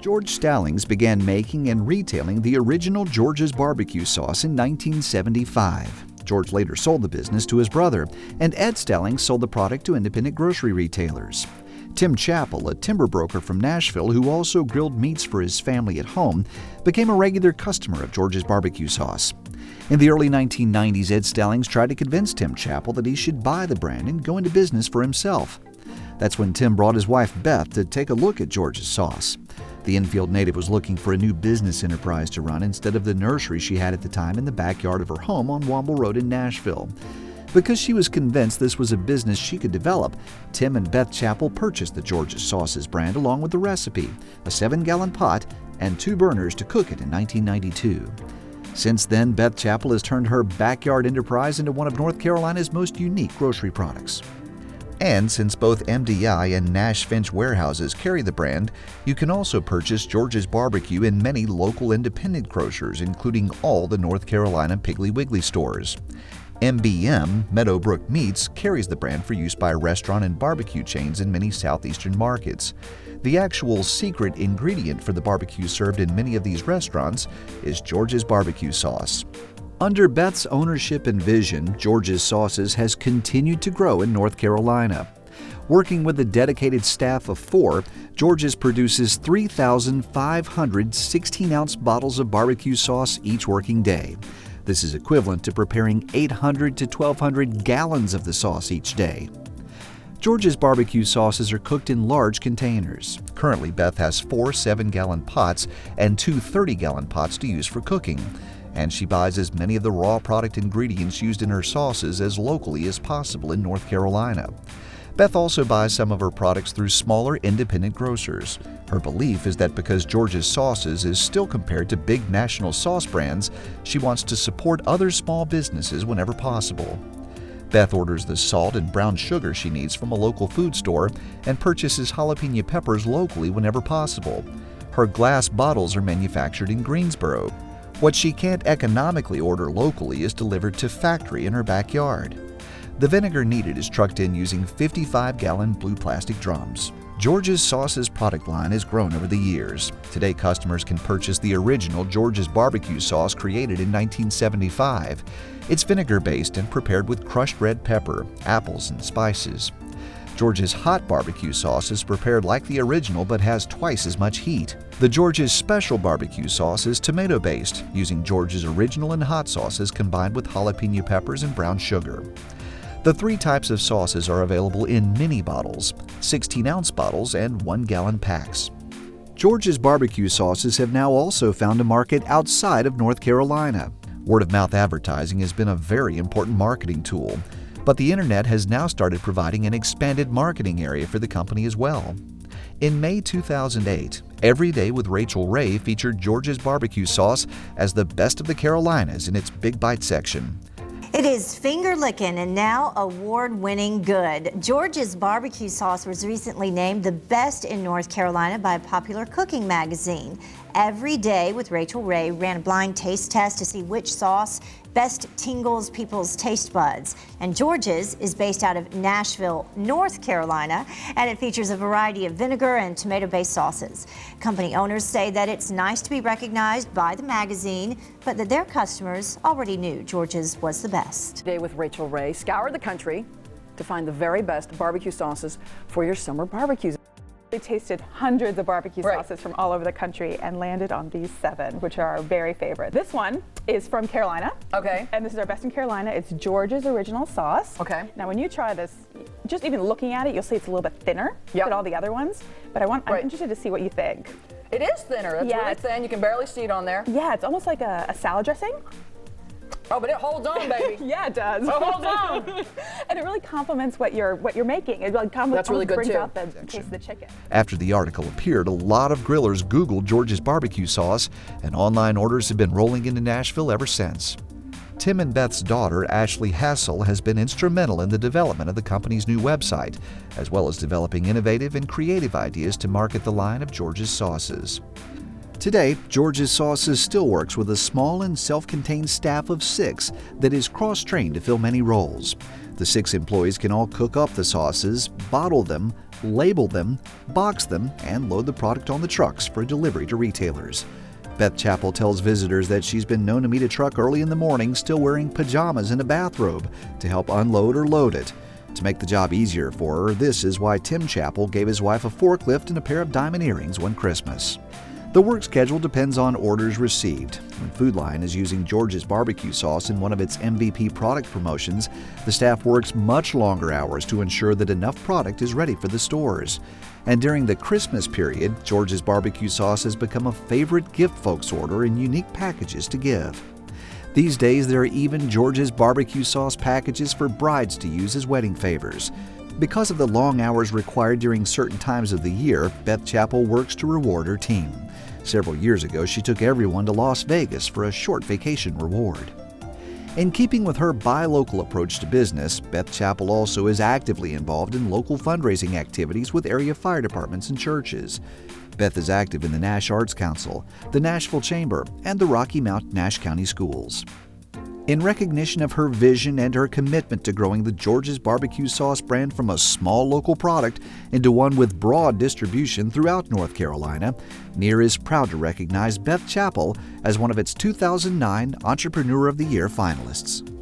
George Stallings began making and retailing the original George's barbecue sauce in 1975. George later sold the business to his brother, and Ed Stallings sold the product to independent grocery retailers. Tim Chappell, a timber broker from Nashville who also grilled meats for his family at home, became a regular customer of George's barbecue sauce. In the early 1990s, Ed Stallings tried to convince Tim Chappell that he should buy the brand and go into business for himself. That's when Tim brought his wife Beth to take a look at George's sauce. The Enfield native was looking for a new business enterprise to run instead of the nursery she had at the time in the backyard of her home on Womble Road in Nashville. Because she was convinced this was a business she could develop, Tim and Beth Chappell purchased the George's Sauces brand along with the recipe, a 7-gallon pot, and 2 burners to cook it in 1992. Since then, Beth Chappell has turned her backyard enterprise into one of North Carolina's most unique grocery products. And since both MDI and Nash Finch warehouses carry the brand, you can also purchase George's Barbecue in many local independent grocers, including all the North Carolina Piggly Wiggly stores. MBM, Meadowbrook Meats, carries the brand for use by restaurant and barbecue chains in many southeastern markets. The actual secret ingredient for the barbecue served in many of these restaurants is George's barbecue sauce. Under Beth's ownership and vision, George's Sauces has continued to grow in North Carolina. Working with a dedicated staff of 4, George's produces 3,500 16-ounce bottles of barbecue sauce each working day. This is equivalent to preparing 800 to 1,200 gallons of the sauce each day. George's barbecue sauces are cooked in large containers. Currently, Beth has 4 7-gallon pots and 2 30-gallon pots to use for cooking, and she buys as many of the raw product ingredients used in her sauces as locally as possible in North Carolina. Beth also buys some of her products through smaller independent grocers. Her belief is that because George's Sauces is still compared to big national sauce brands, she wants to support other small businesses whenever possible. Beth orders the salt and brown sugar she needs from a local food store and purchases jalapeno peppers locally whenever possible. Her glass bottles are manufactured in Greensboro. What she can't economically order locally is delivered to factory in her backyard. The vinegar needed is trucked in using 55-gallon blue plastic drums. George's Sauces product line has grown over the years. Today, customers can purchase the original George's barbecue sauce created in 1975. It's vinegar-based and prepared with crushed red pepper, apples, and spices. George's hot barbecue sauce is prepared like the original but has twice as much heat. The George's special barbecue sauce is tomato-based, using George's original and hot sauces combined with jalapeno peppers and brown sugar. The 3 types of sauces are available in mini bottles, 16-ounce bottles, and 1-gallon packs. George's barbecue sauces have now also found a market outside of North Carolina. Word-of-mouth advertising has been a very important marketing tool, but the internet has now started providing an expanded marketing area for the company as well. In May 2008, Every Day with Rachel Ray featured George's barbecue sauce as the best of the Carolinas in its Big Bite section. It is finger-licking and now award-winning good. George's barbecue sauce was recently named the best in North Carolina by a popular cooking magazine. Every Day with Rachel Ray ran a blind taste test to see which sauce best tingles people's taste buds. And George's is based out of Nashville, North Carolina, and it features a variety of vinegar and tomato-based sauces. Company owners say that it's nice to be recognized by the magazine, but that their customers already knew George's was the best. Today with Rachel Ray, scour the country to find the very best barbecue sauces for your summer barbecues. We tasted hundreds of barbecue sauces from all over the country and landed on these 7, which are our very favorite. This one is from Carolina. Okay. And this is our best in Carolina. It's George's original sauce. Okay. Now, when you try this, just even looking at it, you'll see it's a little bit thinner than all the other ones. But I'm interested to see what you think. It is thinner. It's really thin. You can barely see it on there. Yeah, it's almost like a salad dressing. Oh, but it holds on, baby. Yeah, it does. It holds on. And it really complements what you're making. It like That's really good brings too. out the taste of the chicken. After the article appeared, a lot of grillers Googled George's barbecue sauce, and online orders have been rolling into Nashville ever since. Tim and Beth's daughter, Ashley Hassel, has been instrumental in the development of the company's new website, as well as developing innovative and creative ideas to market the line of George's sauces. Today, George's Sauces still works with a small and self-contained staff of 6 that is cross-trained to fill many roles. The 6 employees can all cook up the sauces, bottle them, label them, box them, and load the product on the trucks for delivery to retailers. Beth Chappell tells visitors that she's been known to meet a truck early in the morning still wearing pajamas and a bathrobe to help unload or load it. To make the job easier for her, this is why Tim Chappell gave his wife a forklift and a pair of diamond earrings one Christmas. The work schedule depends on orders received. When Food Lion is using George's barbecue sauce in one of its MVP product promotions, the staff works much longer hours to ensure that enough product is ready for the stores. And during the Christmas period, George's barbecue sauce has become a favorite gift folks order in unique packages to give. These days, there are even George's barbecue sauce packages for brides to use as wedding favors. Because of the long hours required during certain times of the year, Beth Chappell works to reward her team. Several years ago, she took everyone to Las Vegas for a short vacation reward. In keeping with her buy local approach to business, Beth Chappell also is actively involved in local fundraising activities with area fire departments and churches. Beth is active in the Nash Arts Council, the Nashville Chamber, and the Rocky Mount Nash County Schools. In recognition of her vision and her commitment to growing the George's barbecue sauce brand from a small local product into one with broad distribution throughout North Carolina, NEAR is proud to recognize Beth Chappell as one of its 2009 Entrepreneur of the Year finalists.